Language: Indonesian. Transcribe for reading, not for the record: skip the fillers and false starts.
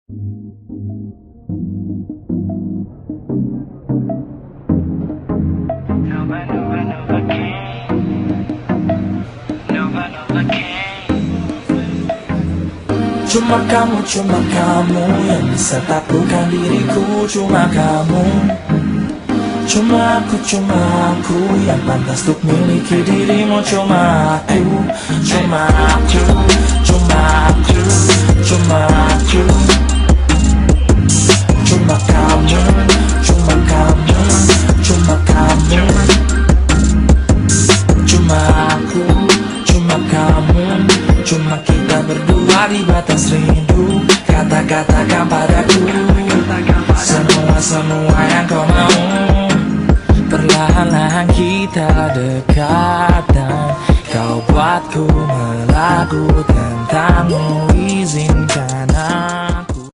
Cuma kamu yang bisa taklukkan diriku. Cuma kamu, cuma aku yang pantas untuk miliki dirimu. Cuma aku, cuma aku, cuma aku, cuma aku. Cuma kamu, cuma kamu, cuma kamu. Cuma aku, cuma kamu, cuma kita berdua di batas rindu. Kata-katakan padaku semua yang kau mau. Perlahan-lahan kita dekat dan kau buatku melagu tentangmu. Izinkan aku